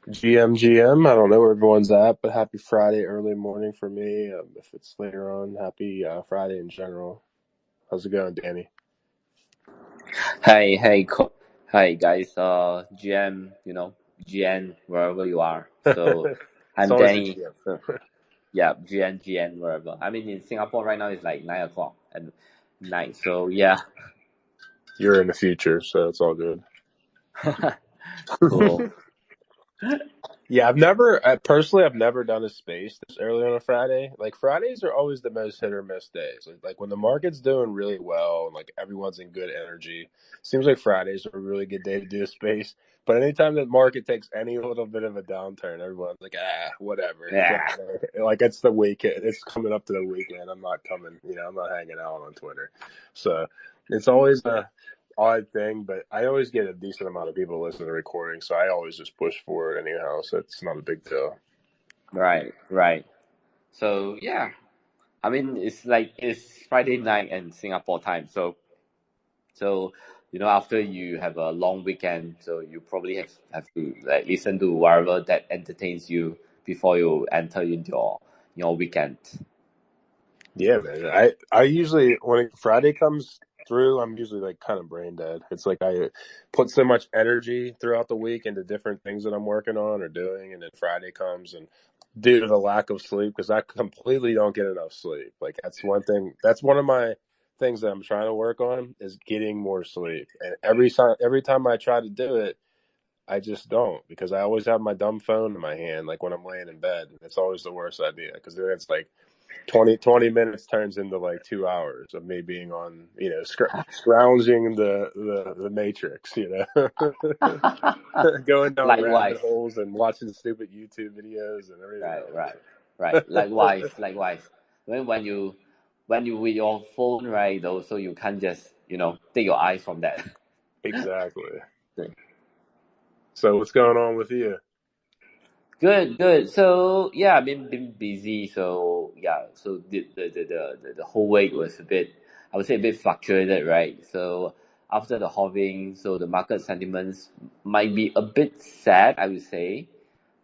GM. I don't know where everyone's at, but happy Friday early morning for me. If it's later on, happy Friday in general. How's it going, Danny? Hi guys. GM, GN wherever you are. So It's I'm always a Danny. GM. So yeah, GN wherever. I mean, in Singapore right now it's like 9 o'clock at night. So yeah, You're in the future, so it's all good. cool. Yeah, I've never done a space this early on a Friday. Like Fridays are always the most hit or miss days. Like when the market's doing really well and like everyone's in good energy, seems like Fridays are a really good day to do a space. But anytime the market takes any little bit of a downturn, everyone's like, whatever. Yeah, Friday. Like it's the weekend. It's coming up to the weekend. I'm not coming. I'm not hanging out on Twitter. So it's always a odd thing, but I always get a decent amount of people listening to the recording, so I always just push for it anyhow. So it's not a big deal. right. So yeah, I mean it's Friday night and Singapore time. So after you have a long weekend, so you probably have to like listen to whatever that entertains you before you enter into your weekend. Yeah, man. I usually when Friday comes through, I'm usually like kind of brain dead. It's like I put so much energy throughout the week into different things that I'm working on or doing, and then Friday comes and due to the lack of sleep, because I completely don't get enough sleep. Like that's one thing. That's one of my things that I'm trying to work on is getting more sleep. And every time I try to do it, I just don't because I always have my dumb phone in my hand, like when I'm laying in bed. It's always the worst idea because then it's like 20 minutes turns into like 2 hours of me being on, scrounging the matrix, going down rabbit Likewise, holes and watching stupid YouTube videos and everything right, else. right, right. Likewise. When you with your phone, right? Though, so you can't just take your eyes from that. Exactly. So what's going on with you? Good. So yeah, I've been busy. So yeah, so the whole week was a bit, I would say, a bit fluctuated, right? So after the halving, so the market sentiments might be a bit sad, I would say.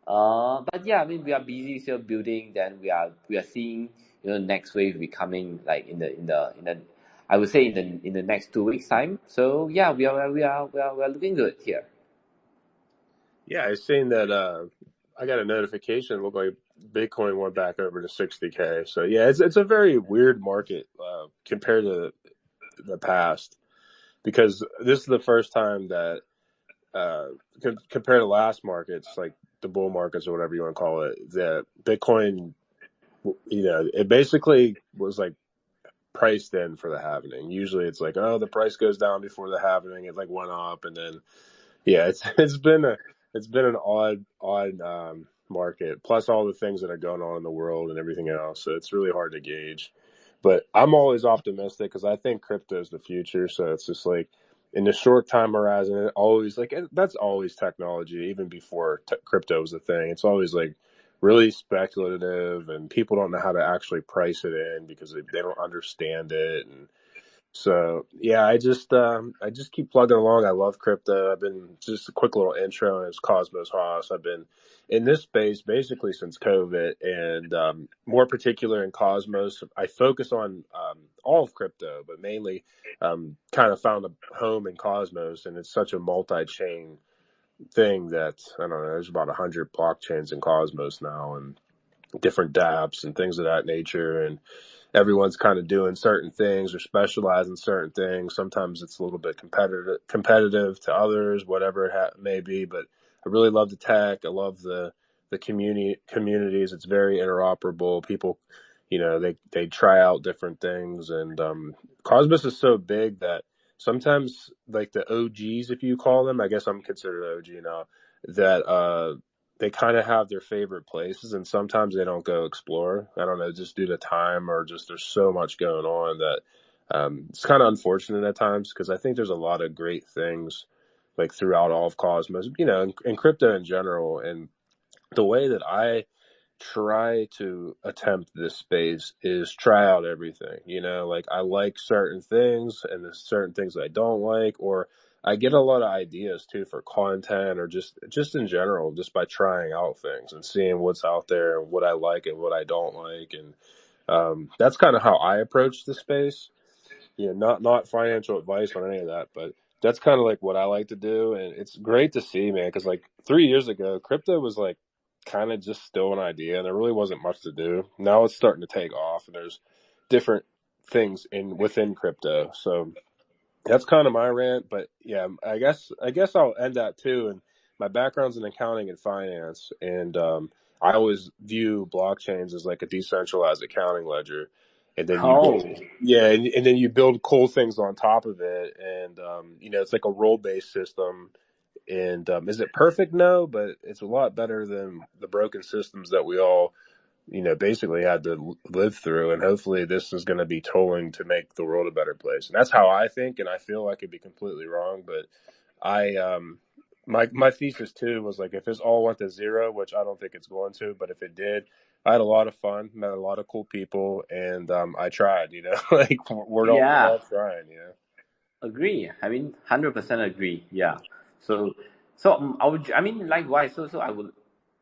But yeah, I mean we are busy still building. Then we are seeing next wave be coming like in the I would say in the next 2 weeks time. So yeah, we are looking good here. Yeah, I seen that. I got a notification. It looked like Bitcoin went back over to 60K. So yeah, it's a very weird market compared to the past because this is the first time that compared to last markets, like the bull markets or whatever you want to call it, that Bitcoin, it basically was like priced in for the halving. Usually it's like, oh, the price goes down before the halving. It like went up and then yeah, it's been an odd market. Plus all the things that are going on in the world and everything else. So it's really hard to gauge. But I'm always optimistic because I think crypto is the future. So it's just like in the short time horizon, that's always technology. Even before crypto was a thing, it's always like really speculative, and people don't know how to actually price it in because they don't understand it. And so yeah, I just keep plugging along. I love crypto. I've been just a quick little intro, and it's Cosmos Haas. I've been in this space basically since COVID, and more particular in Cosmos. I focus on all of crypto, but mainly kind of found a home in Cosmos, and it's such a multi-chain thing that I don't know. There's about 100 blockchains in Cosmos now, and different dApps and things of that nature, and everyone's kind of doing certain things or specialize in certain things. Sometimes it's a little bit competitive to others, whatever it may be. But I really love the tech. I love the communities. It's very interoperable. People, they try out different things, and Cosmos is so big that sometimes like the OGs, if you call them, I guess I'm considered an OG now, that they kind of have their favorite places, and sometimes they don't go explore. I don't know, just due to time or just there's so much going on that it's kind of unfortunate at times because I think there's a lot of great things like throughout all of Cosmos, and crypto in general. And the way that I try to attempt this space is try out everything. Like I like certain things and there's certain things that I don't like, or I get a lot of ideas too for content or just in general, just by trying out things and seeing what's out there and what I like and what I don't like. And that's kind of how I approach the space. Not financial advice on any of that, but that's kind of like what I like to do. And it's great to see, man, because like 3 years ago, crypto was like kind of just still an idea and there really wasn't much to do. Now it's starting to take off and there's different things within crypto. So that's kind of my rant, but yeah, I guess I'll end that too. And my background's in accounting and finance, and I always view blockchains as like a decentralized accounting ledger, and then Oh, yeah, and then you build cool things on top of it, and it's like a role based system. And is it perfect? No, but it's a lot better than the broken systems that we all basically had to live through. And hopefully this is going to be tooling to make the world a better place. And that's how I think. And I feel I could be completely wrong, but my thesis too was like, if this all went to zero, which I don't think it's going to, but if it did, I had a lot of fun, met a lot of cool people, and I tried, like we're yeah, all trying, agree. I mean, 100% agree. Yeah. So, so likewise. So I would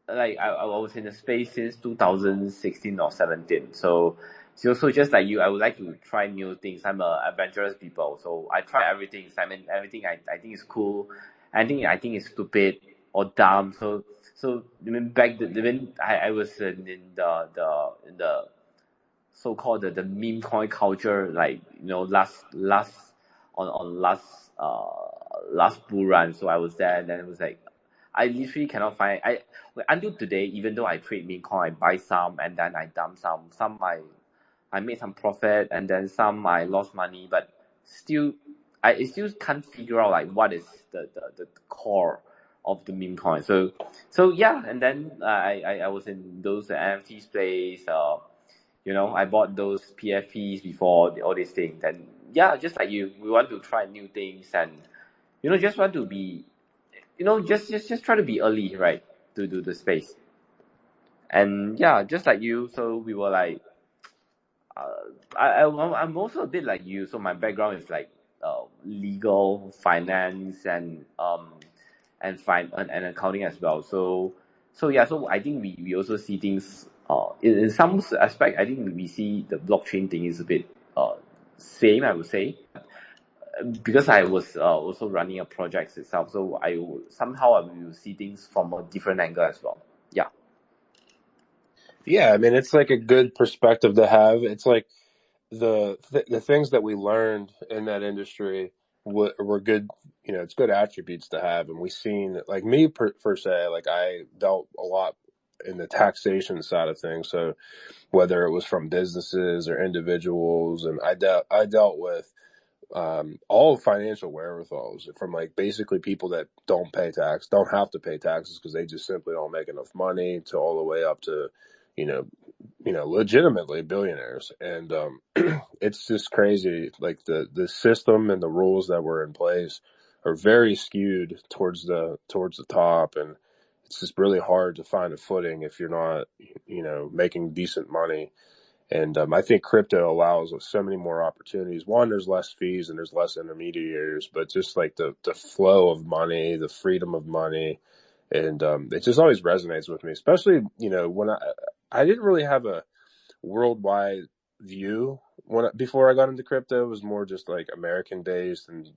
I was in the space since 2016 or 17. So just like you, I would like to try new things. I'm a adventurous people, so I try everything. I mean, everything I think is cool. I think is stupid or dumb. So I mean, when I was in the so-called the meme coin culture, like last on last bull run. So I was there, and then it was like I literally cannot find until today. Even though I trade meme coin, I buy some and then I dump some. Some I made some profit, and then some I lost money, but still I still can't figure out like what is the core of the meme coin. So yeah, and then I was in those NFT space. I bought those PFPs before all these things. And yeah, just like you, we want to try new things and just want to be just try to be early, right, to do the space. And yeah, just like you, so we were like I'm also a bit like you. So my background is like legal, finance, and accounting as well. So yeah, so I think we also see things in some aspect. I think we see the blockchain thing is a bit same, I would say, because I was also running a project itself. So somehow I will see things from a different angle as well. Yeah. Yeah, I mean, it's like a good perspective to have. It's like the things that we learned in that industry were good. It's good attributes to have, and we seen like me per se. Like I dealt a lot in the taxation side of things. So whether it was from businesses or individuals, and I dealt with all financial wherewithals from like basically people that don't have to pay taxes because they just simply don't make enough money, to all the way up to, you know, legitimately billionaires. And it's just crazy. Like the system and the rules that were in place are very skewed towards the top, and it's just really hard to find a footing if you're not, making decent money. And I think crypto allows so many more opportunities. One, there's less fees and there's less intermediaries, but just like the flow of money, the freedom of money, and it just always resonates with me. Especially when I didn't really have a worldwide view before I got into crypto. It was more just like American based, and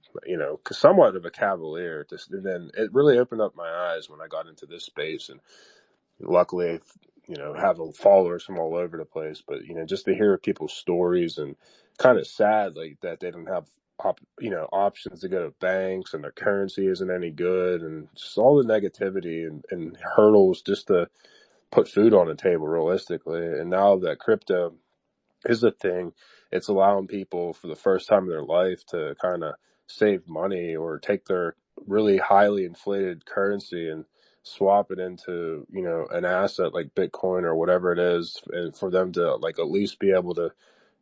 somewhat of a cavalier. And then it really opened up my eyes when I got into this space, and luckily have followers from all over the place. But just to hear people's stories, and kind of sad like that they don't have options to go to banks, and their currency isn't any good, and just all the negativity and hurdles just to put food on the table realistically. And now that crypto is a thing, it's allowing people for the first time in their life to kind of save money or take their really highly inflated currency and swap it into an asset like Bitcoin or whatever it is, and for them to like at least be able to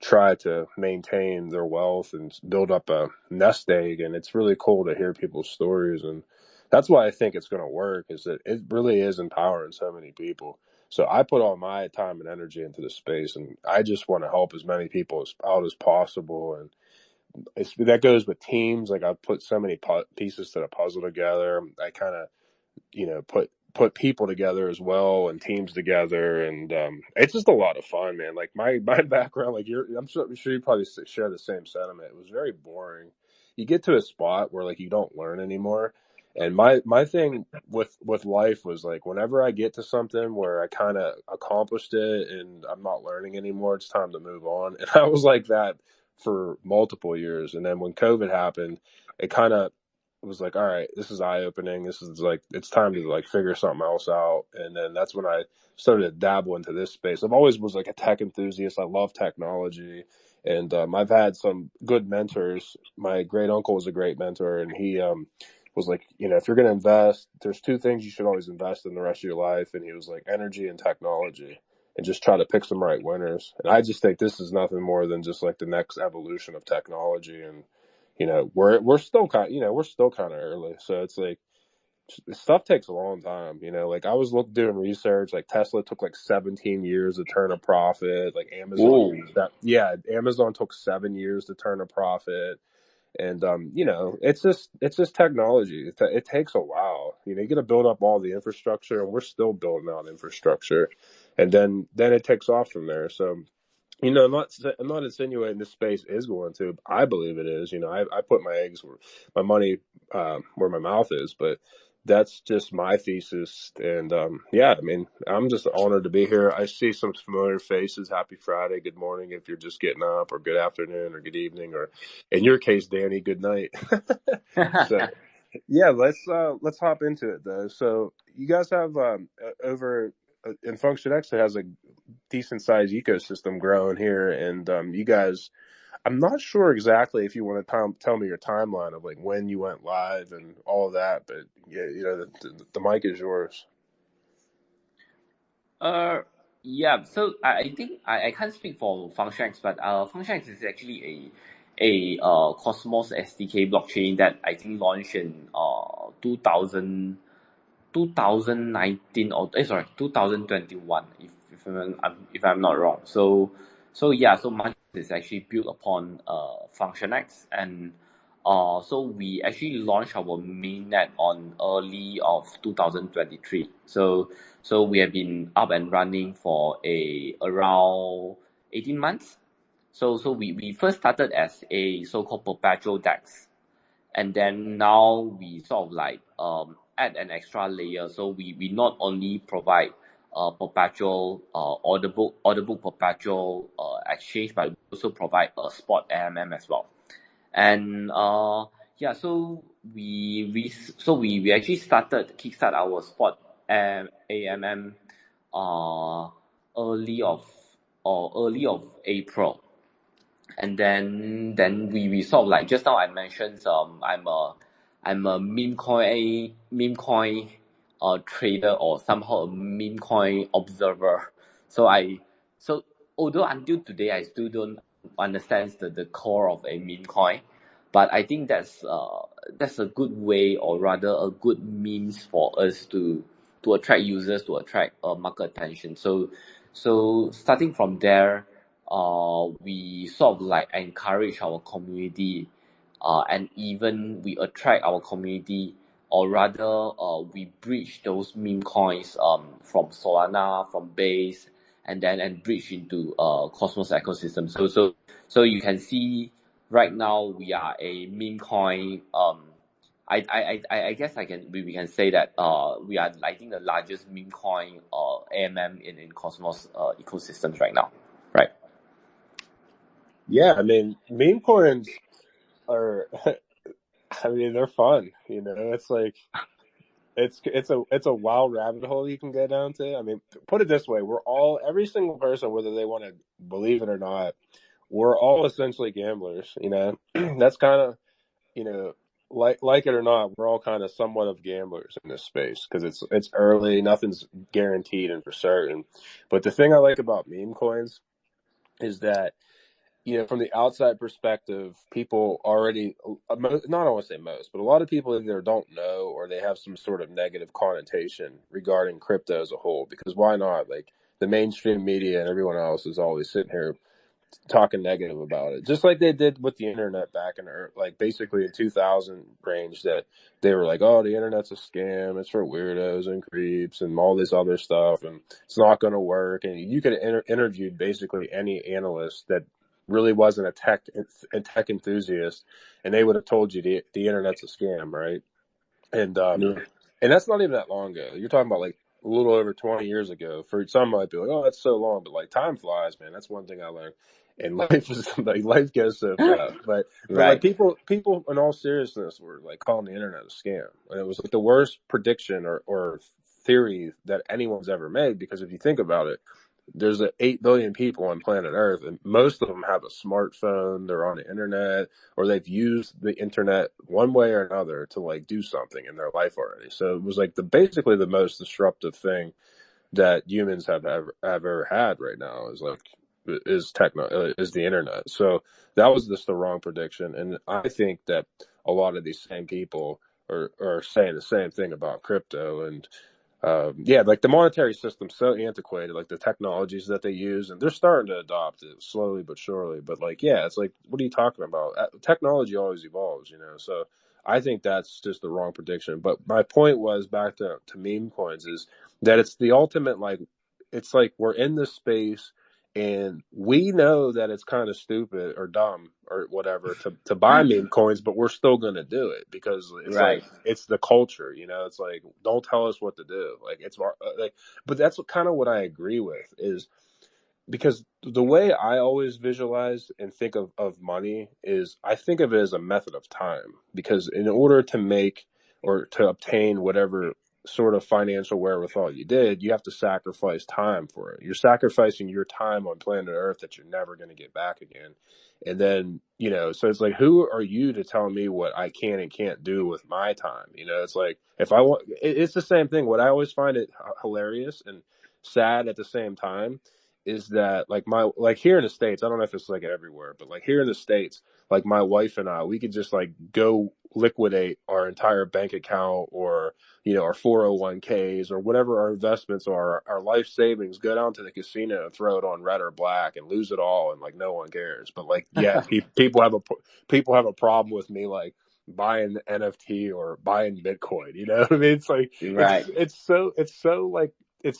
try to maintain their wealth and build up a nest egg. And it's really cool to hear people's stories, and that's why I think it's going to work, is that it really is empowering so many people. So I put all my time and energy into the space, and I just want to help as many people out as possible. And that goes with teams. Like I've put so many pieces to the puzzle together. I kind of, put people together as well and teams together, and it's just a lot of fun, man. Like my background, like I'm sure you probably share the same sentiment. It was very boring. You get to a spot where like you don't learn anymore, and my thing with life was like whenever I get to something where I kind of accomplished it and I'm not learning anymore, it's time to move on. And I was like that for multiple years, and then when COVID happened, it kind of was like, all right, this is eye opening. This is like, it's time to like figure something else out. And then that's when I started to dabble into this space. I've always was like a tech enthusiast. I love technology. And I've had some good mentors. My great uncle was a great mentor, and he was like, if you're going to invest, there's two things you should always invest in the rest of your life. And he was like, energy and technology, and just try to pick some right winners. And I just think this is nothing more than just like the next evolution of technology. And we're still we're still kind of early, so it's like stuff takes a long time. Like I was doing research, like Tesla took like 17 years to turn a profit. Like Whoa. Amazon took 7 years to turn a profit. And it's just technology. It takes a while. You got to build up all the infrastructure, and we're still building out infrastructure, and then it takes off from there. So I'm not insinuating this space is going to. I believe it is. I put my money, where my mouth is, but that's just my thesis. And yeah, I mean, I'm just honored to be here. I see some familiar faces. Happy Friday, good morning if you're just getting up, or good afternoon, or good evening, or in your case, Danny, good night. So yeah, let's hop into it though. So you guys have over in Function X, it has a decent sized ecosystem growing here, and you guys, I'm not sure exactly if you want to tell me your timeline of like when you went live and all of that, but yeah, the mic is yours. Uh, yeah. So I think I can't speak for FunctionX, but FunctionX is actually a Cosmos SDK blockchain that I think launched in 2019, or sorry, 2021, if I'm not wrong. So yeah, so Munch is actually built upon FunctionX, and so we actually launched our mainnet on early of 2023. So we have been up and running for around 18 months. So we first started as a so-called perpetual DEX, and then now we sort of like add an extra layer. So we not only provide perpetual order book perpetual exchange, but we also provide a spot AMM as well. And yeah, so we actually kickstart our spot AMM uh early of April. And then we sort of like, just now I mentioned, I'm a meme coin trader, or somehow a meme coin observer. So I so although until today I still don't understand the core of a meme coin, but I think that's a good way, or rather a good means for us to attract users, to attract market attention. So starting from there, we sort of like encourage our community, and even we attract our community, or rather we bridge those meme coins from Solana, from Base, and bridge into Cosmos ecosystem. So you can see right now we are a meme coin. I guess we can say that we are, I think, the largest meme coin AMM in Cosmos ecosystems right now, right? Yeah, I mean, meme coins are, I mean, they're fun. It's like it's a wild rabbit hole you can go down to. I mean, put it this way: every single person, whether they want to believe it or not, we're all essentially gamblers. That's kind of, you know, like it or not, we're all kind of somewhat of gamblers in this space because it's early, nothing's guaranteed and for certain. But the thing I like about meme coins is that, from the outside perspective, people already, not I want to say most, but a lot of people either don't know or they have some sort of negative connotation regarding crypto as a whole. Because why not? Like the mainstream media and everyone else is always sitting here talking negative about it, just like they did with the internet back in like basically in 2000 range, that they were like, oh, the internet's a scam, it's for weirdos and creeps and all this other stuff, and it's not going to work. And you could have interviewed basically any analyst that really wasn't a tech enthusiast, and they would have told you the internet's a scam, right? And Yeah. and that's not even that long ago. You're talking about like a little over 20 years ago. For some might be like, oh, that's so long, but like time flies, man. That's one thing I learned. And life is like life goes so fast. But like Right. people in all seriousness were like calling the internet a scam. And it was like the worst prediction or theory that anyone's ever made, because if you think about it, there's 8 billion people on planet Earth, and most of them have a smartphone, they're on the internet, or they've used the internet one way or another to like do something in their life already. So it was like basically the most disruptive thing that humans have ever had right now is the internet. So that was just the wrong prediction. And I think that a lot of these same people are saying the same thing about crypto. And yeah, like the monetary system's so antiquated, like the technologies that they use, and they're starting to adopt it slowly but surely. But like, yeah, it's like, what are you talking about? Technology always evolves, you know? So I think that's just the wrong prediction. But my point was back to meme coins is that it's the ultimate, like, it's like we're in this space and we know that it's kind of stupid or dumb or whatever to buy meme coins, but we're still going to do it because it's Right. like, it's the culture, you know, it's like, don't tell us what to do. Like, it's like, but that's kind of what I agree with is because the way I always visualize and think of money is I think of it as a method of time, because in order to make or to obtain whatever sort of financial wherewithal you did, you have to sacrifice time for it. You're sacrificing your time on planet Earth that you're never going to get back again. And then, you know, so it's like, who are you to tell me what I can and can't do with my time? You know, it's like, if I want, it's the same thing. What I always find it hilarious and sad at the same time is that like here in the States, I don't know if it's like everywhere, but like here in the States, like my wife and I, we could just like go liquidate our entire bank account, or, you know, our 401ks or whatever our investments are, our life savings, go down to the casino and throw it on red or black and lose it all. And like, no one cares. But like, yeah, people have a problem with me, like buying NFT or buying Bitcoin, you know what I mean? It's like, Right. it's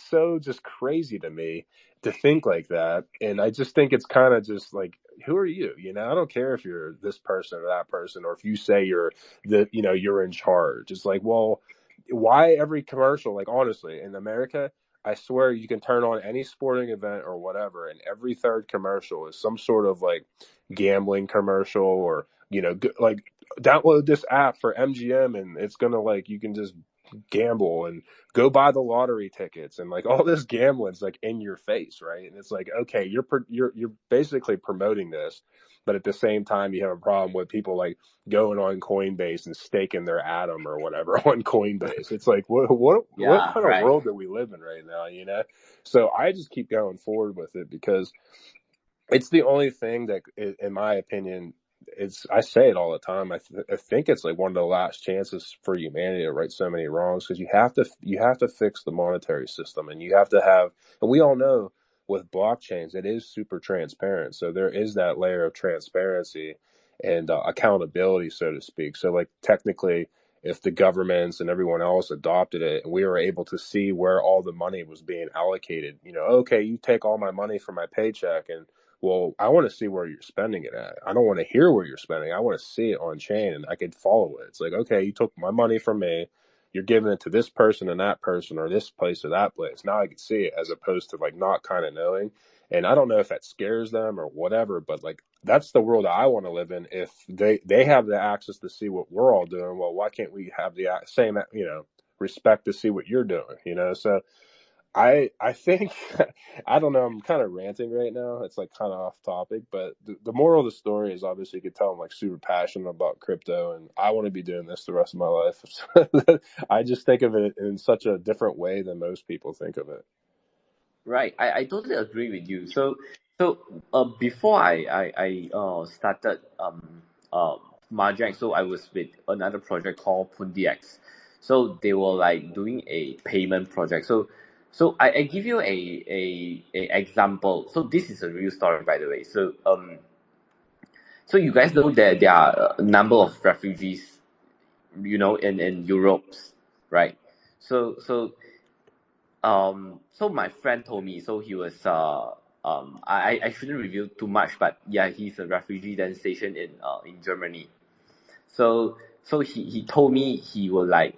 so just crazy to me to think like that. And I just think it's kind of just like, who are you? You know, I don't care if you're this person or that person, or if you say you're in charge. It's like, well, why every commercial? Like, honestly, in America, I swear you can turn on any sporting event or whatever, and every third commercial is some sort of like gambling commercial, or, you know, like download this app for MGM and it's gonna, like, you can just gamble and go buy the lottery tickets, and like all this gambling's like in your face, right? And it's like, okay, you're basically promoting this, but at the same time you have a problem with people like going on Coinbase and staking their atom or whatever on Coinbase. It's like, what Yeah. kind of Right. world do we live in right now, you know? So I just keep going forward with it because it's the only thing that, in my opinion, I say it all the time. I think it's like one of the last chances for humanity to right so many wrongs, because you have to fix the monetary system, and you have to have, and we all know with blockchains it is super transparent, so there is that layer of transparency and accountability, so to speak. So like technically, if the governments and everyone else adopted it and we were able to see where all the money was being allocated, you know, okay, you take all my money from my paycheck, and well, I want to see where you're spending it at. I don't want to hear where you're spending. I want to see it on chain and I could follow it. It's like, okay, you took my money from me. You're giving it to this person and that person, or this place or that place. Now I can see it, as opposed to like not kind of knowing. And I don't know if that scares them or whatever, but like that's the world I want to live in. If they have the access to see what we're all doing, well, why can't we have the same, you know, respect to see what you're doing, you know? So I think I don't know. I'm kind of ranting right now. It's like kind of off topic, but the moral of the story is, obviously you could tell I'm like super passionate about crypto, and I want to be doing this the rest of my life. I just think of it in such a different way than most people think of it. Right. I totally agree with you. So before I started Mahjong, so I was with another project called PundiX. So they were like doing a payment project. So I give you a example. So this is a real story, by the way. So you guys know that there are a number of refugees, in Europe, right? So my friend told me. So he was I shouldn't reveal too much, but yeah, he's a refugee then stationed in Germany. So he told me he will like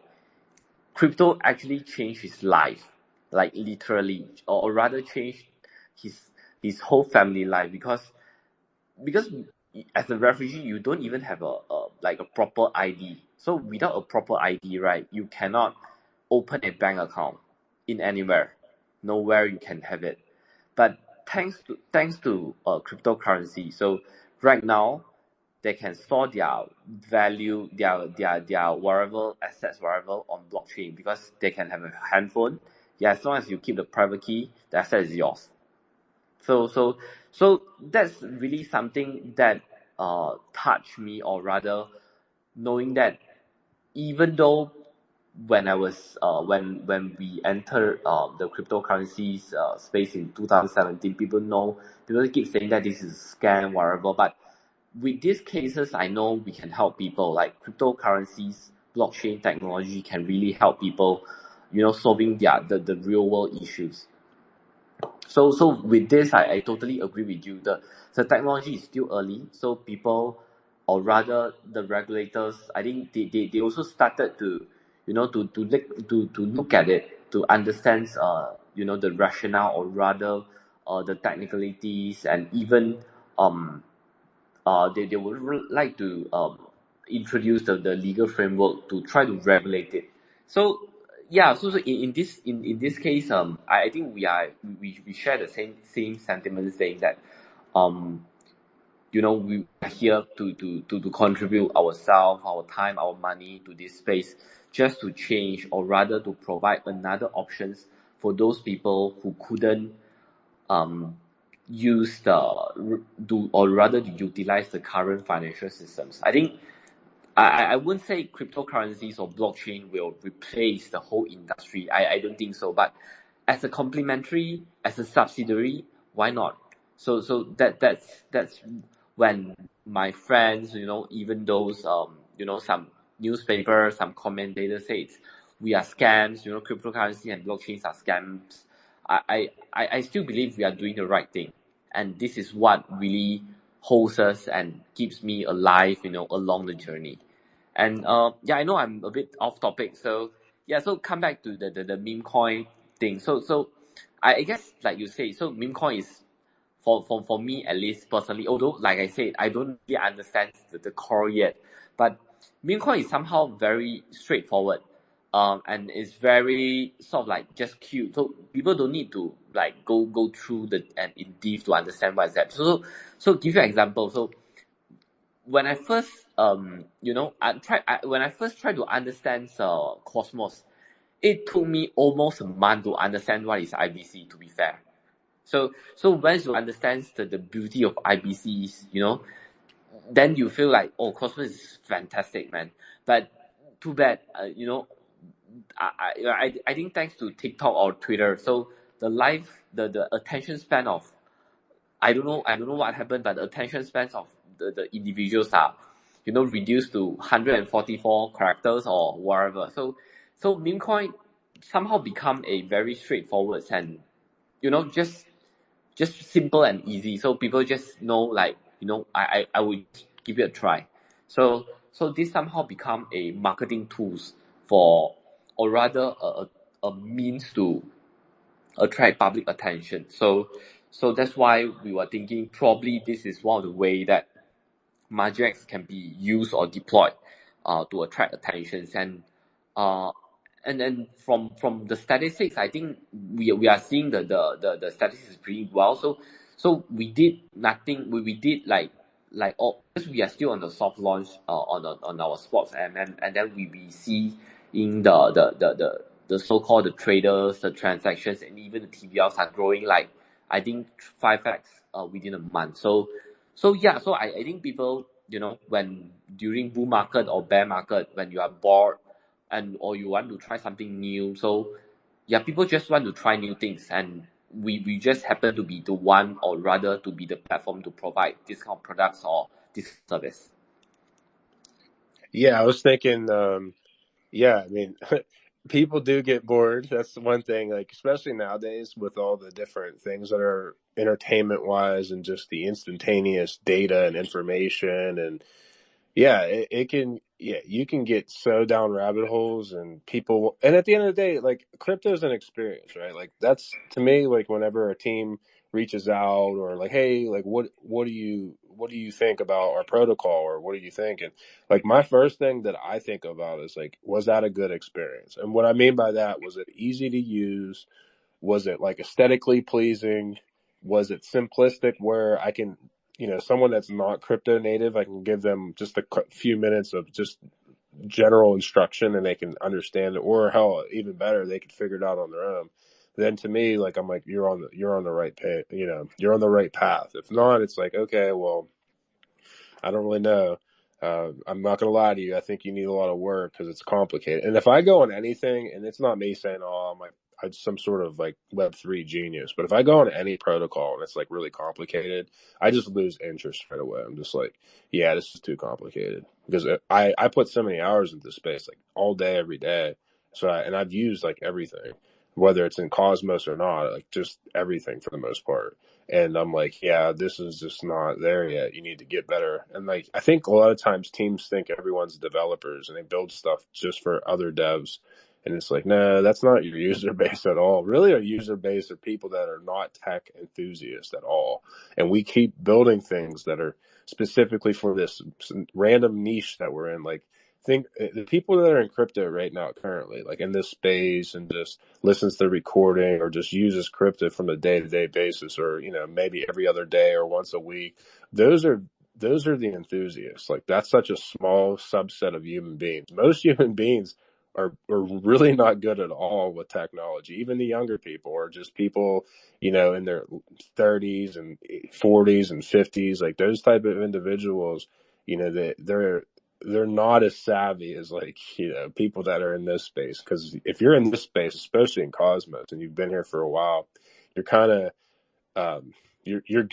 crypto actually changed his life, like literally, or rather changed his his whole family life, because as a refugee you don't even have a like a proper ID. So without a proper ID, right, you cannot open a bank account in anywhere. Nowhere you can have it. But thanks to cryptocurrency, so right now they can store their value, their whatever assets, whatever on blockchain, because they can have a handphone. Yeah, as long as you keep the private key, the asset is yours. So so so that's really something that touched me, or rather knowing that even though when I was when we entered the cryptocurrencies space in 2017, people keep saying that this is a scam, whatever. But with these cases, I know we can help people. Like cryptocurrencies, blockchain technology can really help people, solving the real world issues. So with this, I totally agree with you. The technology is still early, so people, or rather the regulators, I think they also started to, to look at it, to understand the rationale, or rather the technicalities, and even they would like to introduce the legal framework to try to regulate it. So yeah, so in this case, I think we share the same sentiments, saying that um we are here to contribute ourselves, our time, our money to this space, just to change, or rather to provide another options for those people who couldn't um, use do, or rather to utilize the current financial systems. I think I wouldn't say cryptocurrencies or blockchain will replace the whole industry. I don't think so. But as a complementary, as a subsidiary, why not? So that's when my friends, even those some newspapers, some commentators say we are scams. Cryptocurrency and blockchains are scams. I still believe we are doing the right thing, and this is what really holds us and keeps me alive, along the journey. And yeah, I know I'm a bit off topic. So yeah, so come back to the meme coin thing. So I guess, like you say, so meme coin is, for me at least personally, although like I said, I don't really understand the core yet, but meme coin is somehow very straightforward, and it's very sort of like just cute, so people don't need to like go through the and in deep to understand what is that. So give you an example. So when I first when I first tried to understand Cosmos, it took me almost a month to understand what is IBC, to be fair. So once you understand the beauty of IBCs, then you feel like, oh, Cosmos is fantastic, man. But too bad, I think thanks to TikTok or Twitter, so the attention span of, I don't know what happened, but the attention spans of the individuals are, reduced to 144 characters or whatever. So meme coin somehow become a very straightforward and, just simple and easy. So people just know, like, I would give it a try. So this somehow become a marketing tools for, or rather a means to attract public attention. So that's why we were thinking probably this is one of the way that Margex can be used or deployed to attract attention. Uh, and then from the statistics, I think we are seeing the statistics pretty well. So we did nothing. We did like all, because we are still on the soft launch on our sports, and then we see in the so-called the traders, the transactions, and even the TVLs are growing like, I think 5x within a month. So yeah, so I think people, when during bull market or bear market, when you are bored and or you want to try something new, so people just want to try new things, and we just happen to be the one, or rather to be the platform to provide this kind of products or this service. Yeah, I was thinking, yeah, I mean, people do get bored. That's the one thing, like, especially nowadays with all the different things that are entertainment wise and just the instantaneous data and information. And yeah, it can, yeah, you can get so down rabbit holes and people, and at the end of the day, like crypto is an experience, right? Like that's to me, like whenever a team reaches out or like, hey, like what do you think about our protocol or what do you think? And like my first thing that I think about is like, was that a good experience? And what I mean by that, was it easy to use? Was it like aesthetically pleasing? Was it simplistic where I can, someone that's not crypto native, I can give them just a few minutes of just general instruction and they can understand it, or hell, even better, they could figure it out on their own. Then to me, like I'm like, you're on the right path, you're on the right path. If not, it's like, okay, well, I don't really know. I'm not going to lie to you. I think you need a lot of work because it's complicated. And if I go on anything, and it's not me saying, oh, I'm some sort of like Web3 genius, but if I go on any protocol and it's like really complicated, I just lose interest right away. I'm just like, yeah, this is too complicated because I put so many hours into space, like all day, every day. So and I've used like everything, whether it's in Cosmos or not, like just everything for the most part. And I'm like, yeah, this is just not there yet. You need to get better. And like, I think a lot of times teams think everyone's developers and they build stuff just for other devs. And it's like, no, that's not your user base at all. Really, our user base are people that are not tech enthusiasts at all. And we keep building things that are specifically for this random niche that we're in. Like, think the people that are in crypto right now currently, like in this space and just listens to the recording or just uses crypto from a day-to-day basis, or maybe every other day or once a week, those are the enthusiasts. Like that's such a small subset of human beings. Most human beings are really not good at all with technology. Even the younger people, or just people in their 30s and 40s and 50s, like those type of individuals, they're not as savvy as like people that are in this space. Because if you're in this space, especially in Cosmos, and you've been here for a while, you're kind of you're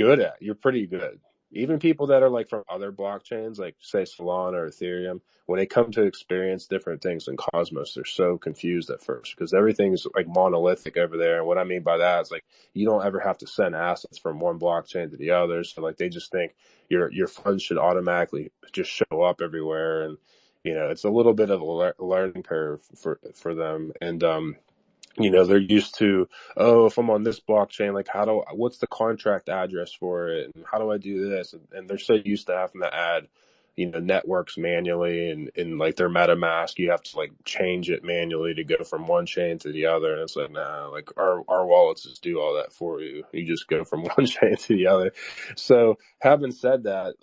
pretty good. Even people that are like from other blockchains, like say Solana or Ethereum, when they come to experience different things in Cosmos, they're so confused at first because everything's like monolithic over there. And what I mean by that is like you don't ever have to send assets from one blockchain to the other. So like they just think your funds should automatically just show up everywhere, and it's a little bit of a learning curve for them. And they're used to, oh, if I'm on this blockchain, like what's the contract address for it? And how do I do this? And they're so used to having to add, networks manually, and like their MetaMask, you have to like change it manually to go from one chain to the other. And it's like, nah, like our wallets just do all that for you. You just go from one chain to the other. So having said that,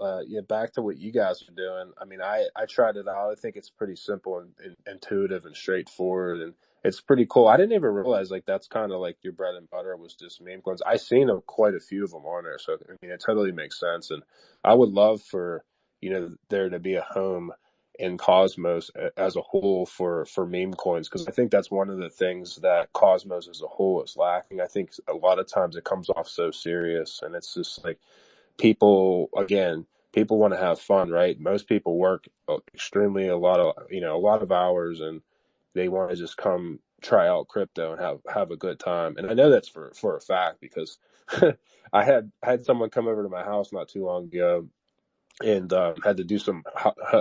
back to what you guys are doing. I mean, I tried it out. I think it's pretty simple and intuitive and straightforward. And it's pretty cool. I didn't even realize like that's kind of like your bread and butter was just meme coins. I seen quite a few of them on there, so I mean it totally makes sense. And I would love for there to be a home in Cosmos as a whole for meme coins, because I think that's one of the things that Cosmos as a whole is lacking. I think a lot of times it comes off so serious, and it's just like people want to have fun, right? Most people work extremely a lot of hours, and they want to just come try out crypto and have a good time. And I know that's for a fact because I had someone come over to my house not too long ago, and had to do some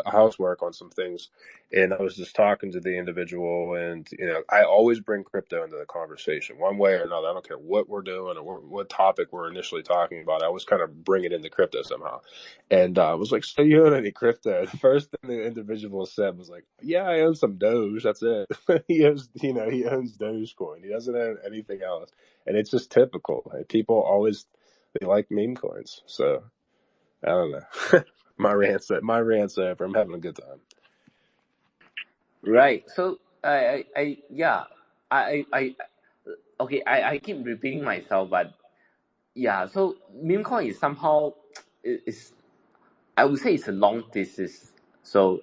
housework on some things. And I was just talking to the individual, and I always bring crypto into the conversation one way or another. I don't care what we're doing or what topic we're initially talking about. I always kind of bring it into crypto somehow. And I was like, "So you own any crypto?" The first thing the individual said was like, "Yeah, I own some Doge. That's it." He owns Dogecoin. He doesn't own anything else, and it's just typical. Like, people always they like meme coins, so. I don't know. my rant's over. I'm having a good time. Right. So yeah, I okay. I keep repeating myself, but yeah. So meme coin is somehow I would say it's a long thesis. So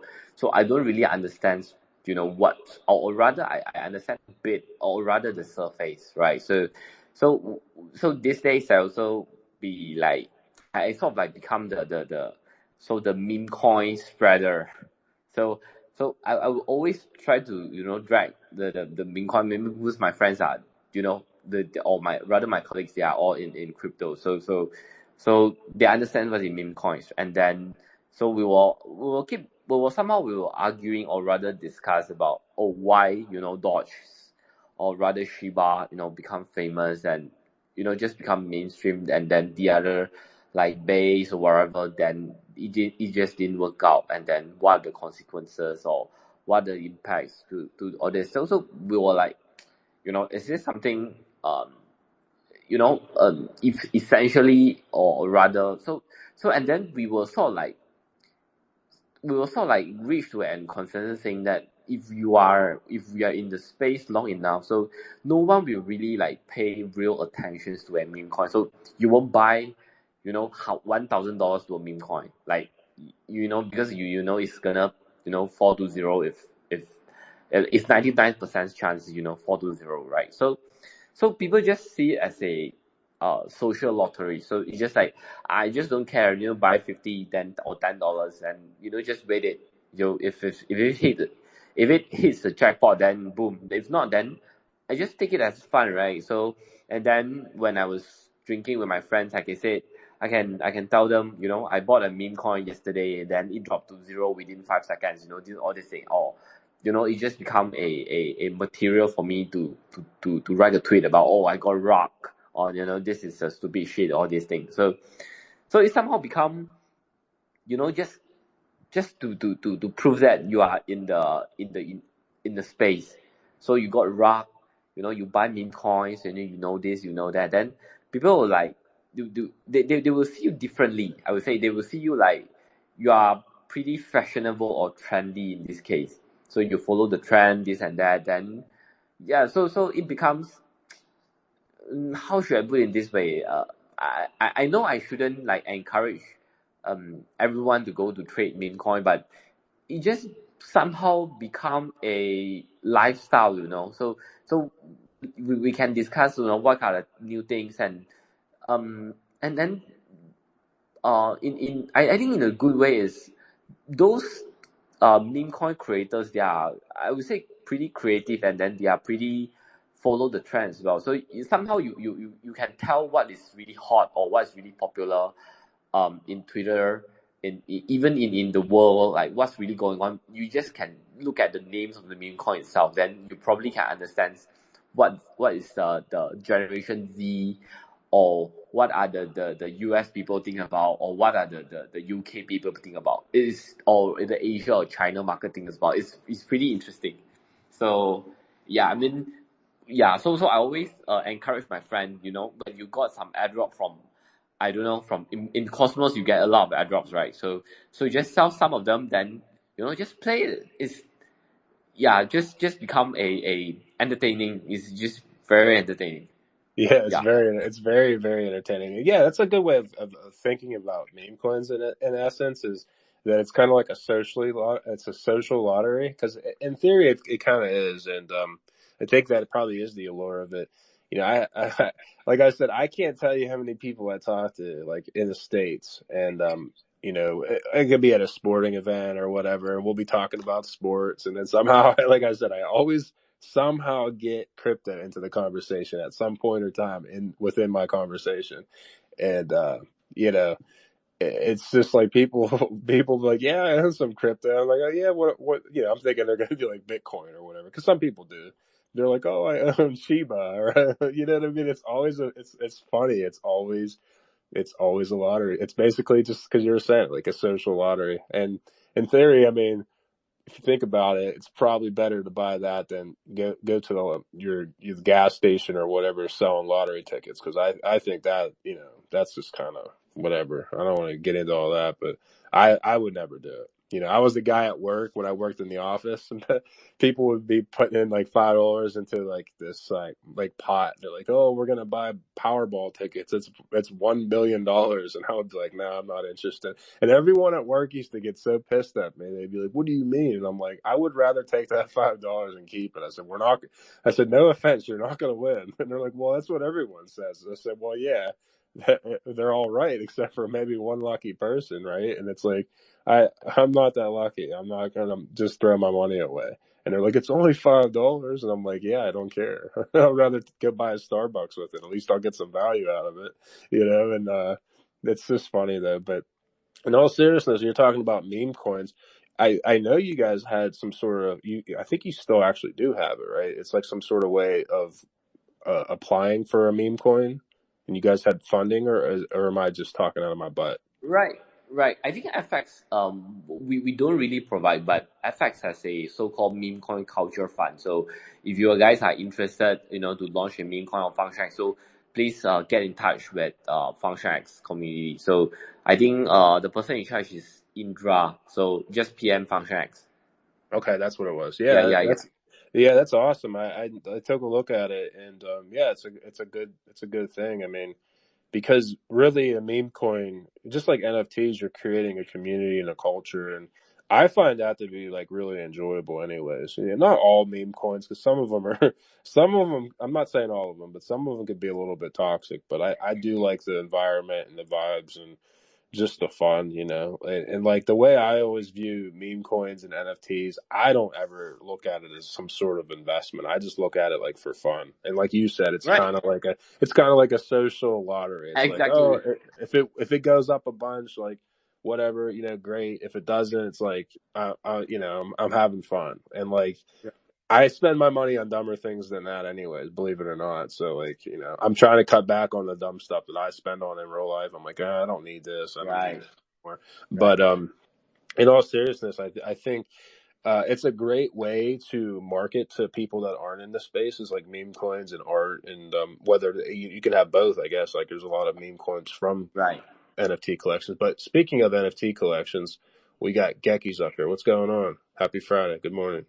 I don't really understand what, or rather I understand a bit, or rather the surface, right? So so these days I also be like, I sort of like become the meme coin spreader. So I will always try to drag the meme coin, maybe because my friends are or my colleagues, they are all in crypto. So they understand what is meme coins, and then so we will arguing, or rather discuss about, why Doge, or rather Shiba become famous, and just become mainstream, and then the other like base or whatever, then it just didn't work out, and then what are the consequences, or what are the impacts to all this. So we were like, is this something, if essentially, or rather, and then we will sort of like reach to an consensus saying that if we are in the space long enough, so no one will really like pay real attention to a meme coin. So you won't buy, how $1,000 to a meme coin, like, because it's gonna fall to zero, if it's 99% chance fall to zero, right? So people just see it as a social lottery. So it's just like, I just don't care, buy 50 then or $10, and just wait it. If it hits the jackpot, then boom. If not, then I just take it as fun, right? So, and then when I was drinking with my friends, like I said, I can tell them, I bought a meme coin yesterday, and then it dropped to zero within 5 seconds. All this thing. Or it just become a material for me to write a tweet about, I got rock, or this is a stupid shit, all these things. So it somehow become, just to prove that you are in the space. So you got rock, you buy meme coins, and then this, that, then people will like, they will see you differently. I would say they will see you like you are pretty fashionable or trendy in this case. So you follow the trend, this and that, then yeah, so it becomes, how should I put it in this way? I know I shouldn't like encourage everyone to go to trade meme coin, but it just somehow become a lifestyle, So we can discuss, what are the new things, and then I think in a good way is those meme coin creators, they are, I would say, pretty creative, and then they are pretty follow the trends as well. So somehow you can tell what is really hot, or what's really popular in Twitter, even in the world, like what's really going on. You just can look at the names of the meme coin itself, then you probably can understand what is the generation Z, or what are the US people think about, or what are the UK people think about, or the Asia or China market thinks about. It's pretty interesting. So yeah, I mean, yeah, so I always encourage my friend, when you got some airdrop from, I don't know, from in Cosmos, you get a lot of airdrops, right? So you just sell some of them, then just play it. It's, yeah, just become a entertaining. It's just very entertaining. Yeah, it's Yeah. very, very entertaining. Yeah, that's a good way of thinking about meme coins in essence, is that it's kind of like it's a social lottery, because in theory it kind of is, and I think that probably is the allure of it. I like I said, I can't tell you how many people I talk to like in the States, and it could be at a sporting event or whatever, and we'll be talking about sports, and then somehow, like I said, I always somehow get crypto into the conversation at some point or time within my conversation. And you know it's just like people people be like, yeah, I have some crypto. I'm like, oh yeah, what I'm thinking they're going to do like Bitcoin or whatever, because some people do. They're like, oh, I own Shiba, or you know what I mean. It's always it's funny. It's always a lottery. It's basically just, because you're saying, like a social lottery. And in theory, I mean, if you think about it, it's probably better to buy that than go to your gas station or whatever selling lottery tickets, because I think that that's just kind of whatever. I don't want to get into all that, but I would never do it. I was the guy at work when I worked in the office, and people would be putting in like $5 into like this like pot. They're like, "Oh, we're gonna buy Powerball tickets. It's $1 billion," and I would be like, "No, I'm not interested." And everyone at work used to get so pissed at me. They'd be like, "What do you mean?" And I'm like, "I would rather take that $5 and keep it." I said, "We're not." I said, "No offense, you're not gonna win." And they're like, "Well, that's what everyone says." I said, "Well, yeah." They're all right except for maybe one lucky person, right? And it's like I'm not that lucky. I'm not gonna just throw my money away. And they're like, "It's only $5," and I'm like, "Yeah, I don't care. I'd rather go buy a Starbucks with it. At least I'll get some value out of it." And it's just funny though. But in all seriousness, you're talking about meme coins. I know you guys had some sort of I think you still actually do have it, right? It's like some sort of way of applying for a meme coin, and you guys had funding, or am I just talking out of my butt? Right, right. I think FX, we don't really provide, but FX has a so-called meme coin culture fund. So if you guys are interested, to launch a meme coin on FunctionX, so please get in touch with FunctionX community. So I think the person in charge is Indra. So just PM FunctionX. Okay, that's what it was. Yeah, Yeah, yeah, yeah. that's awesome. I took a look at it, and yeah, it's a good thing. I mean, because really a meme coin, just like NFTs, you're creating a community and a culture, and I find that to be like really enjoyable anyways. Yeah, not all meme coins, because some of them are some of them, I'm not saying all of them, but some of them could be a little bit toxic, but I do like the environment and the vibes and just the fun. And like the way I always view meme coins and NFTs, I don't ever look at it as some sort of investment. I just look at it like for fun. And like you said, it's Right. kind of like a social lottery. It's like, oh, Exactly. if it goes up a bunch, like whatever, great. If it doesn't, it's like I'm having fun. And like I spend my money on dumber things than that anyways, believe it or not. So like, I'm trying to cut back on the dumb stuff that I spend on in real life. I'm like, I don't need this. I don't need Right. this anymore. Right. But in all seriousness, I think it's a great way to market to people that aren't in the spaces, like meme coins and art, and whether you can have both, I guess. Like there's a lot of meme coins from Right. NFT collections. But speaking of NFT collections, we got Geckies up here. What's going on? Happy Friday. Good morning.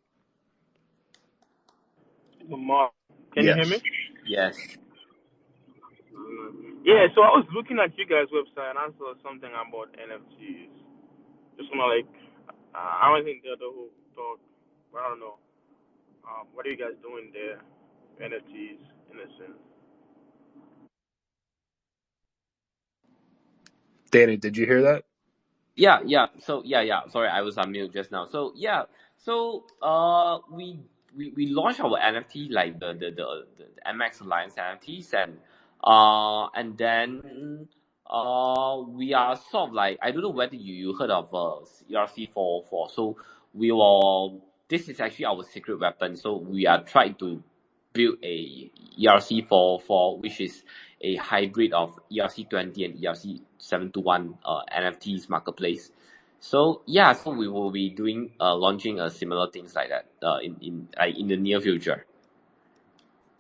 Mark, can you hear me? Yes. Yes. Yeah, so I was looking at you guys' website and I saw something about NFTs. Just wanna I don't think the other whole talk, but I don't know. What are you guys doing there? NFTs in a sense. Danny, did you hear that? Yeah, yeah. So yeah. Sorry, I was on mute just now. So yeah. So we launched our NFT like the MX Alliance NFTs, and then we are sort of like, I don't know whether you heard of ERC-404. So we will, this is actually our secret weapon. So we are trying to build a ERC-404, which is a hybrid of ERC-20 and ERC-721 NFTs marketplace. So yeah, so we will be doing launching a similar things like that in the near future,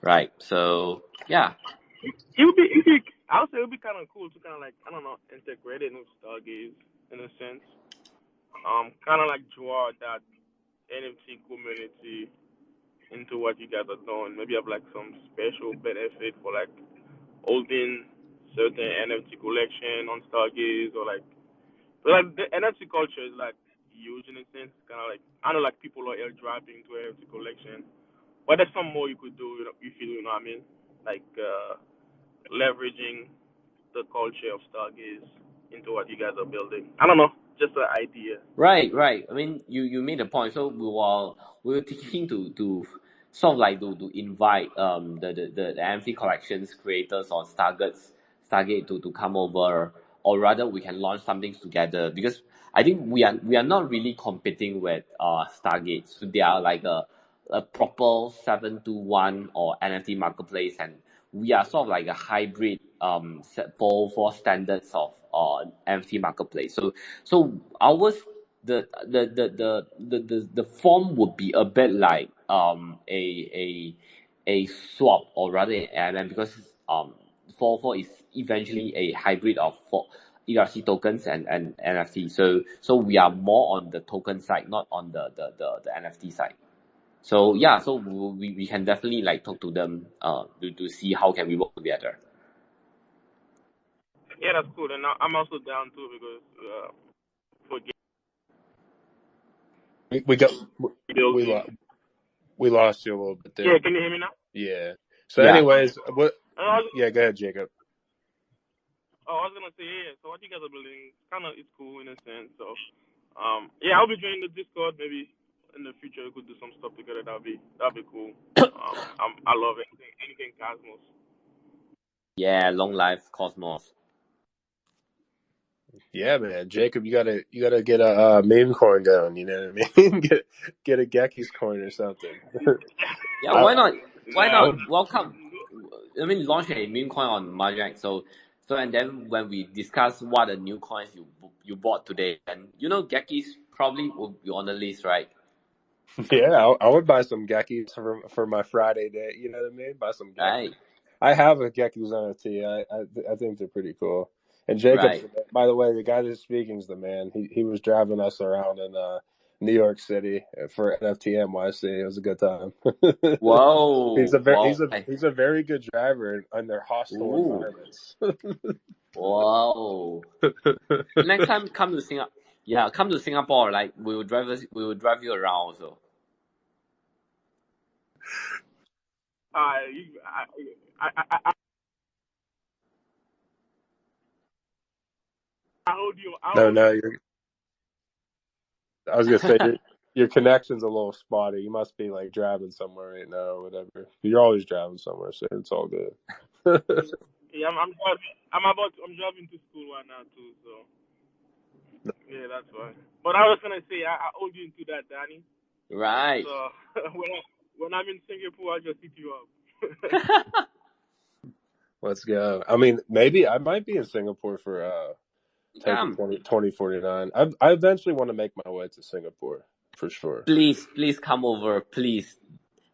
right? So yeah. I would say it would be kind of cool to kind of like, I don't know, integrate it with Stargaze in a sense. Kind of like draw that NFT community into what you guys are doing. Maybe have like some special benefit for like holding certain NFT collection on Stargaze, or like, but like the NFT culture is like huge in a sense. Kind of like, I know like people are airdropping to NFT collection, but there's some more you could do. If you know what I mean, like leveraging the culture of Stargaze into what you guys are building. I don't know, just an idea. Right, right. I mean, you made a point. So we were thinking to sort of like to invite the NFT collections creators or Stargate to come over, or rather we can launch something together, because I think we are not really competing with Stargate. So they are like a proper 721 or NFT marketplace, and we are sort of like a hybrid for standards of NFT marketplace. So ours, the form would be a bit like a swap, or rather an LM, because 4 is eventually a hybrid of ERC tokens and NFT. So we are more on the token side, not on the NFT side. So yeah, so we can definitely like talk to them to see how can we work together. Yeah, that's cool. And I'm also down too because for We got building. we lost you a little bit there. Yeah, can you hear me now? Yeah. So, Yeah. anyways, what? I Yeah, go ahead, Jacob. was gonna say yeah. So what you guys are building, it's cool in a sense. So yeah, I'll be joining the Discord. Maybe in the future we could do some stuff together. That'd be cool. I love anything Cosmos. Yeah, long life Cosmos. Yeah, man, Jacob, you gotta get a meme coin going. You know what I mean? get a Geki's coin or something. Yeah, why not? Why I- not? Welcome. I mean, launch a meme coin on Marjack. So and then when we discuss what the new coins you bought today, and Geki's probably will be on the list, right? Yeah, I would buy some Geki's for my Friday day. You know what I mean? Buy some Geki's. Right. I have a Geki's NFT. I think they're pretty cool. And Jacob, Right. by the way, the guy that's speaking is the man. He was driving us around in New York City for NFT NYC. It was a good time. Whoa. He's a Wow. very good driver in their hostile Ooh. environments. Wow. Next time come to Singapore. Yeah, come to Singapore. Like we will drive you around also. I hold you. No, I was gonna say your connection's a little spotty. You must be like driving somewhere right now or whatever. You're always driving somewhere, so it's all good. Yeah, I'm driving. I'm driving to school right now too. So yeah, that's why. But I was gonna say I hold you into that, Danny. Right. So when I'm in Singapore, I'll just hit you up. Let's go. I mean, maybe I might be in Singapore for Come. 2049. I eventually want to make my way to Singapore for sure. Please come over, please.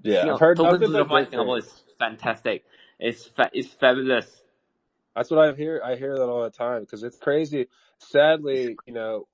Yeah, I've heard Tokens nothing to the but Fly great Singapore things. is fantastic. It's fabulous. That's what I hear. I hear that all the time because it's crazy. Sadly,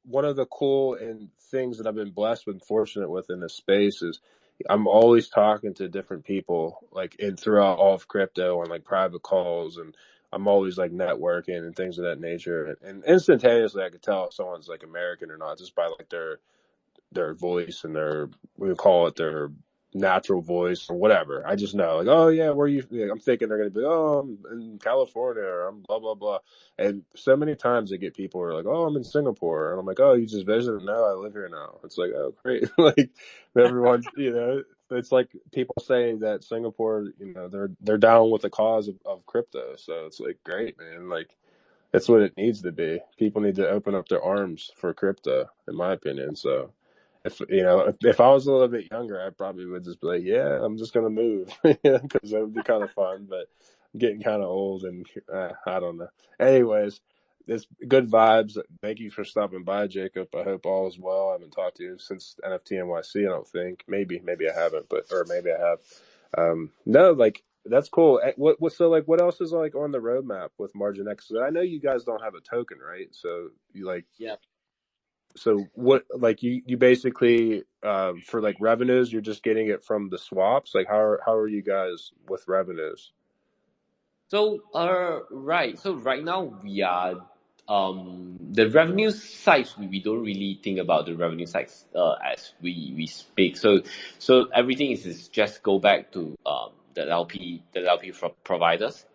one of the cool and things that I've been blessed and fortunate with in this space is I'm always talking to different people, like throughout all of crypto on like private calls, and I'm always like networking and things of that nature. And instantaneously, I could tell if someone's like American or not just by like their voice and we call it their natural voice or whatever. I just know, like, oh yeah, where you? I'm thinking they're gonna be, oh, I'm in California or I'm blah blah blah. And so many times I get people who are like, oh, I'm in Singapore, and I'm like, oh, you just visited? No, I live here now. It's like, oh, great. Like everyone's, it's like people say that Singapore, they're down with the cause of crypto. So it's like, great, man. Like that's what it needs to be. People need to open up their arms for crypto, in my opinion. So if I was a little bit younger, I probably would just be like, yeah, I'm just gonna move because that would be kind of fun. But I'm getting kind of old, and I don't know. Anyways, it's good vibes. Thank you for stopping by, Jacob. I hope all is well. I haven't talked to you since NFT NYC. I don't think. Maybe I haven't, or maybe I have. No, like that's cool. What else is like on the roadmap with Margin X? I know you guys don't have a token, right? So you like. Yeah. So what, like you basically, for like revenues, you're just getting it from the swaps? Like how are you guys with revenues? So right. So right now we are the revenue sides we don't really think about the revenue sides as we speak. So everything is just go back to the LP providers.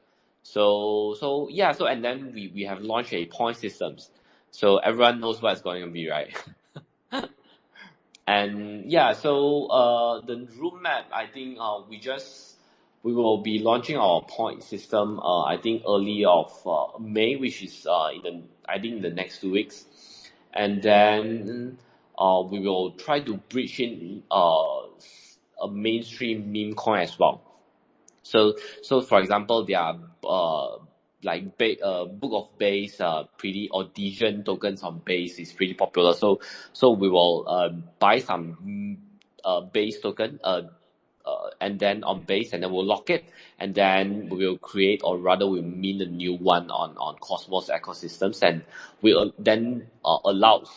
So yeah. So and then we have launched a point systems. So everyone knows what it's going to be, right? And yeah, so the roadmap, I think we will be launching our point system. I think early of May, which is in the next 2 weeks, and then we will try to bridge in a mainstream meme coin as well. So for example, there are like Book of Base, pretty audition tokens on Base is pretty popular. So we will buy some Base token, and then on base, and then we'll lock it, and then we will create, or rather we'll mint a new one on Cosmos ecosystems, and we'll then allows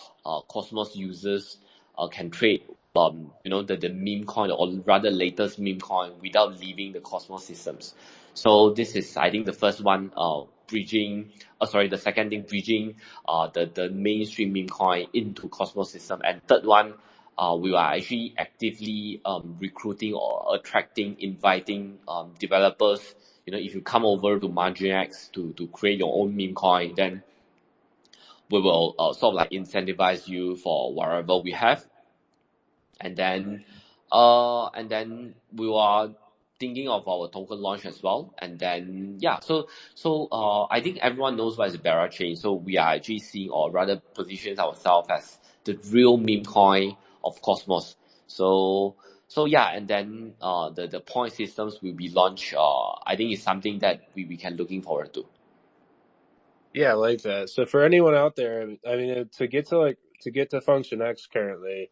Cosmos users can trade the meme coin, or rather latest meme coin, without leaving the Cosmos systems. So this is, I think, the first one, the second thing, bridging the mainstream meme coin into Cosmos system, and third one, we are actually actively recruiting or attracting, inviting developers. If you come over to Marginex to create your own meme coin, then we will sort of like incentivize you for whatever we have, and then we are thinking of our token launch as well, and then I think everyone knows what is Barra Chain, so we are actually seeing, or rather positions ourselves as the real meme coin of Cosmos. And then the point systems will be launched. I think it's something that we can looking forward to. Yeah, I like that. So for anyone out there, I mean, to get to Function X currently,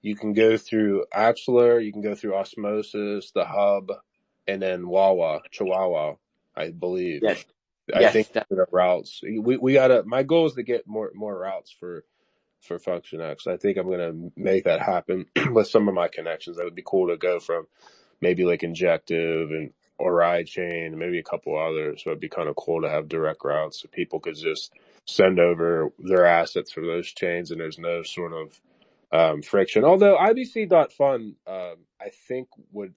you can go through Axler, you can go through Osmosis, the Hub, and then Chihuahua, I believe. Yes. I think the routes. We gotta. My goal is to get more routes for Function X. I think I'm gonna make that happen with some of my connections. That would be cool to go from maybe like Injective and Ori Chain, maybe a couple others. So it'd be kind of cool to have direct routes so people could just send over their assets for those chains, and there's no sort of friction. Although IBC.fun, I think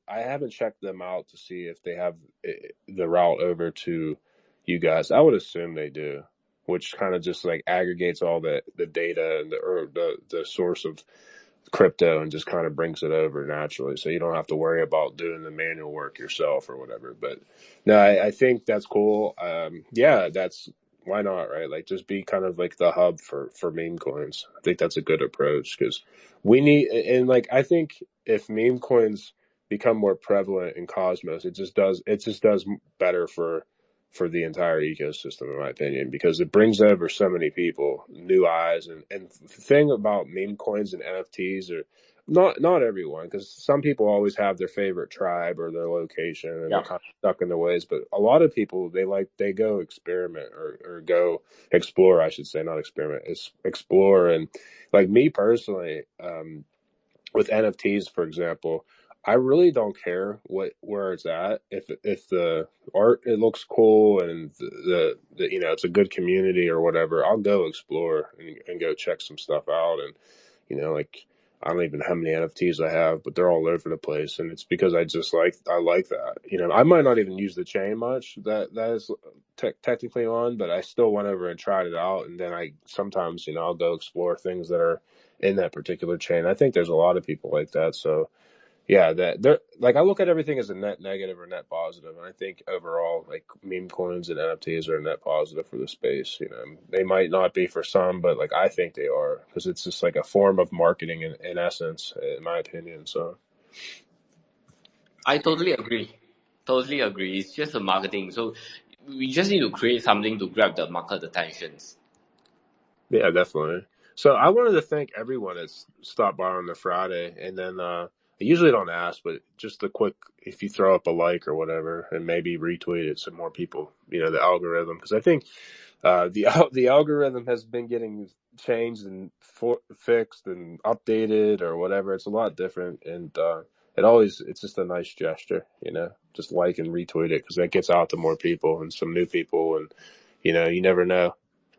I haven't checked them out to see if they have the route over to you guys. I would assume they do, which kind of just like aggregates all the data and the source of crypto and just kind of brings it over naturally, so you don't have to worry about doing the manual work yourself or whatever. But no, I think that's cool. That's why not, right? Like, just be kind of like the hub for meme coins. I think that's a good approach, because we need, and like, I think if meme coins become more prevalent in Cosmos, it just does better for the entire ecosystem, in my opinion, because it brings over so many people, new eyes. And the thing about meme coins and NFTs are not everyone, because some people always have their favorite tribe or their location, and they're kind of stuck in their ways. But a lot of people, they go experiment or go explore, I should say, not experiment, explore. And like me personally, with NFTs, for example, I really don't care where it's at. If the art, it looks cool, and the it's a good community or whatever, I'll go explore and go check some stuff out. And like, I don't even know how many NFTs I have, but they're all over the place, and it's because I like that. I might not even use the chain much that is technically on, but I still went over and tried it out, and then I sometimes I'll go explore things that are in that particular chain. I think there's a lot of people like that. So yeah, like, I look at everything as a net negative or net positive, and I think overall, like, meme coins and NFTs are a net positive for the space. They might not be for some, but like, I think they are, because it's just like a form of marketing in essence, in my opinion. So I totally agree. It's just a marketing. So we just need to create something to grab the market attentions. yeah, definitely. So I wanted to thank everyone that's stopped by on the Friday, and then I usually don't ask, but just a quick, if you throw up a like or whatever, and maybe retweet it so more people, the algorithm, because I think the algorithm has been getting changed and fixed and updated or whatever. It's a lot different, and it's just a nice gesture, just like and retweet it, because that gets out to more people and some new people, and you never know.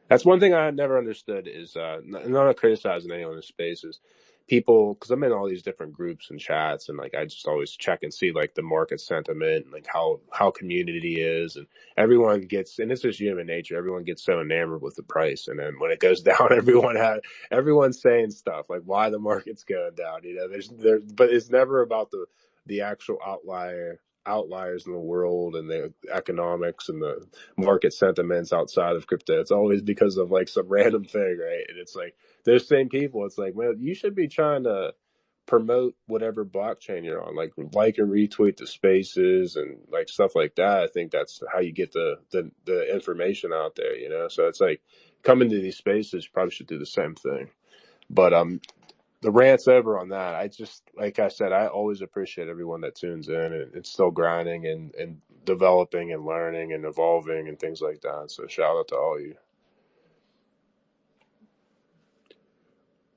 That's one thing I never understood is, not criticizing anyone in space, is people, because I'm in all these different groups and chats, and like, I just always check and see like the market sentiment, and like how community is, and everyone gets, and it's just human nature, everyone gets so enamored with the price, and then when it goes down, everyone's saying stuff like why the market's going down, but it's never about the actual outliers in the world and the economics and the market sentiments outside of crypto. It's always because of like some random thing, right? And it's like, those same people, it's like, man, you should be trying to promote whatever blockchain you're on, like and retweet the spaces and like stuff like that. I think that's how you get the information out there, so it's like, coming to these spaces, you probably should do the same thing. But the rant's over on that. I just, like I said, I always appreciate everyone that tunes in and it's still grinding and developing and learning and evolving and things like that. So shout out to all of you.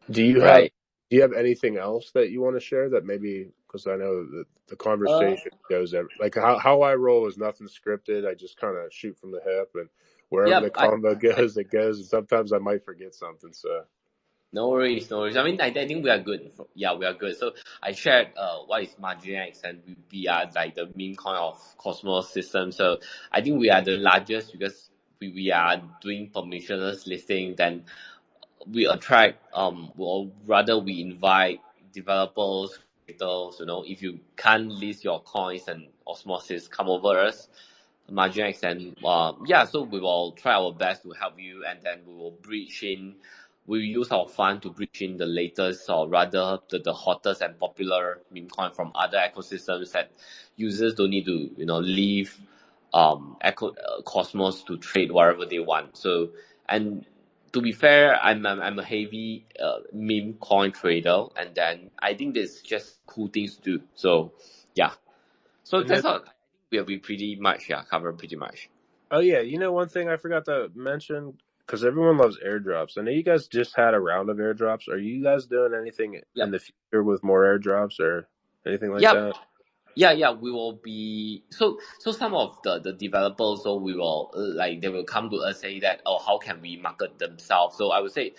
Do you have anything else that you want to share that maybe, because I know that the conversation goes like how I roll is nothing scripted. I just kind of shoot from the hip, and wherever the combo goes, it goes. And sometimes I might forget something. So No worries, no worries. I mean, I think we are good. Yeah, we are good. So I shared what is Margin-X, and we are like the meme coin of Cosmos system. So I think we are the largest because we are doing permissionless listing. Then we attract or rather we invite developers, creators. If you can't list your coins and Osmosis, come over us. Margin-X, and so we will try our best to help you, and then we use our fund to bridge in the latest, or rather the hottest and popular meme coin from other ecosystems that users don't need to leave Cosmos to trade wherever they want. So, and to be fair, I'm a heavy meme coin trader, and then I think there's just cool things to do. So yeah, so that's all. We pretty much covered pretty much. Oh yeah, one thing I forgot to mention, because everyone loves airdrops. I know you guys just had a round of airdrops. Are you guys doing anything in the future with more airdrops or anything like that? Yeah, we will be so some of the developers, so we will they will come to us say that, oh, how can we market themselves? So I would say,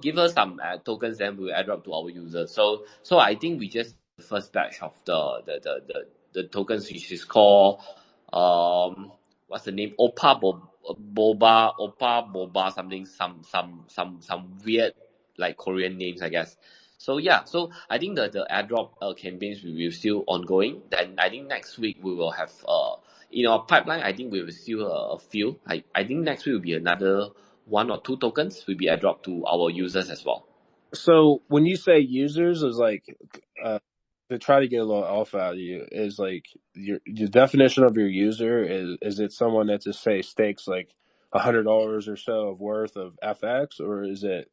give us some tokens, then we will airdrop to our users. So I think we just the first batch of the tokens, which is called what's the name? Boba something, some weird like Korean names, I guess. So yeah, so I think the airdrop campaigns will still ongoing. Then I think next week we will have in our pipeline. I think we will still a few. I think next week will be another 1 or 2 tokens will be airdrop to our users as well. So when you say users, is like to try to get a little alpha out of you, is like your definition of your user is it someone that just say stakes like $100 or so of worth of FX, or is it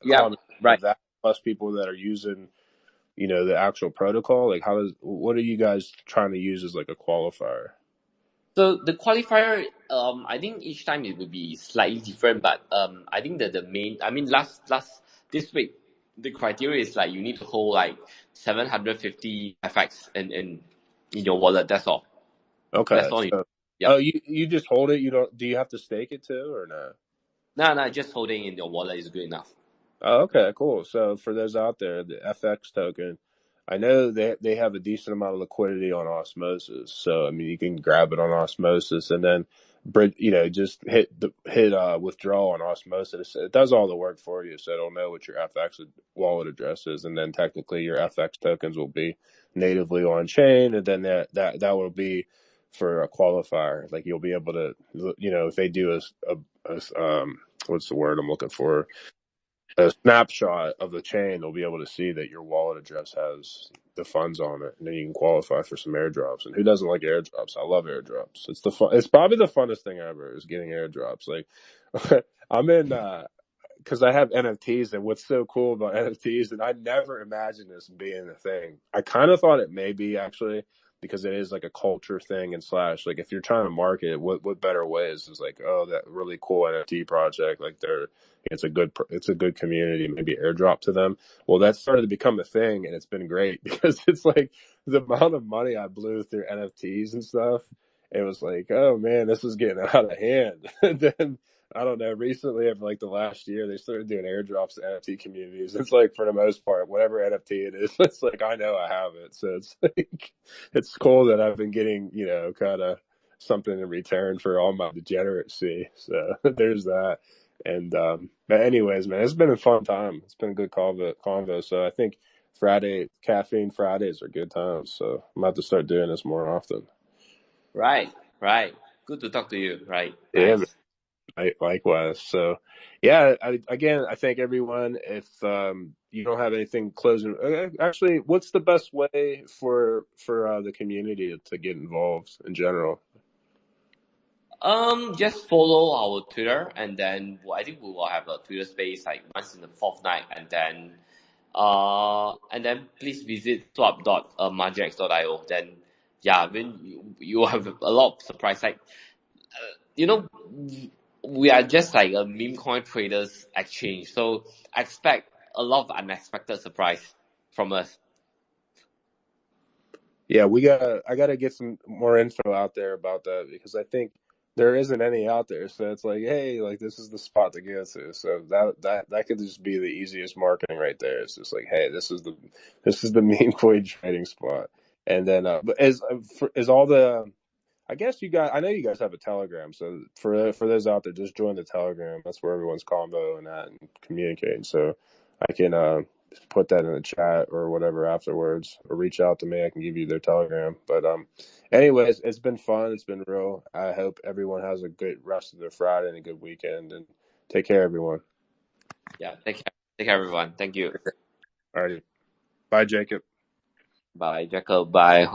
right that plus people that are using the actual protocol? Like what are you guys trying to use as like a qualifier? So the qualifier, I think each time it will be slightly different, but I think that the main, I mean last this week, the criteria is like you need to hold like 750 FX in your wallet. That's all. Okay. That's all. Oh, you just hold it. Do you have to stake it too, or no? No, just holding in your wallet is good enough. Oh, okay, cool. So for those out there, the FX token, I know they have a decent amount of liquidity on Osmosis. So I mean, you can grab it on Osmosis and then just hit withdrawal on Osmosis. It does all the work for you, so it'll know what your FX wallet address is, and then technically your FX tokens will be natively on chain, and then that will be for a qualifier. Like you'll be able to, if they do what's the word I'm looking for? A snapshot of the chain, they'll be able to see that your wallet address has the funds on it, and then you can qualify for some airdrops. And who doesn't like airdrops? I love airdrops. It's probably the funnest thing ever is getting airdrops. Like I'm in because I have NFTs, and what's so cool about NFTs, and I never imagined this being a thing. I kind of thought it may be actually, because it is like a culture thing, and slash like if you're trying to market it, what better ways is like, oh, that really cool NFT project, like it's a good community, maybe airdrop to them. Well, that started to become a thing, and it's been great because it's like the amount of money I blew through NFTs and stuff. It was like, oh man, this is getting out of hand. And then I don't know, recently over like the last year, they started doing airdrops to NFT communities. It's like for the most part, whatever NFT it is, it's like I know I have it. So it's like it's cool that I've been getting, kind of something in return for all my degeneracy. So there's that. And but anyways, man, it's been a fun time. It's been a good convo. So I think Caffeine Fridays are good times. So I'm about to start doing this more often. Right. Good to talk to you. Right. Yeah. Nice. Likewise. So, yeah, I thank everyone. If you don't have anything closing, actually, what's the best way for the community to get involved in general? Just follow our Twitter, and then I think we will have a Twitter space like once in the fortnight, and then And then please visit swap.margex.io. Then yeah, I mean you have a lot of surprise. Like you know, we are just like a meme coin traders exchange, so expect a lot of unexpected surprise from us. Yeah, I gotta get some more info out there about that because I think there isn't any out there. So it's like, hey, like this is the spot to go to. So that could just be the easiest marketing right there. It's just like, hey, this is the meme coin trading spot. And then, but is all the I guess I know you guys have a Telegram. So for those out there, just join the Telegram. That's where everyone's convoing at and communicating. So I can put that in the chat or whatever afterwards, or reach out to me. I can give you their Telegram. But anyways, it's been fun. It's been real. I hope everyone has a good rest of their Friday and a good weekend. And take care, everyone. Yeah, take care, everyone. Thank you. Alrighty, bye, Jacob. Bye, Jacob. Bye.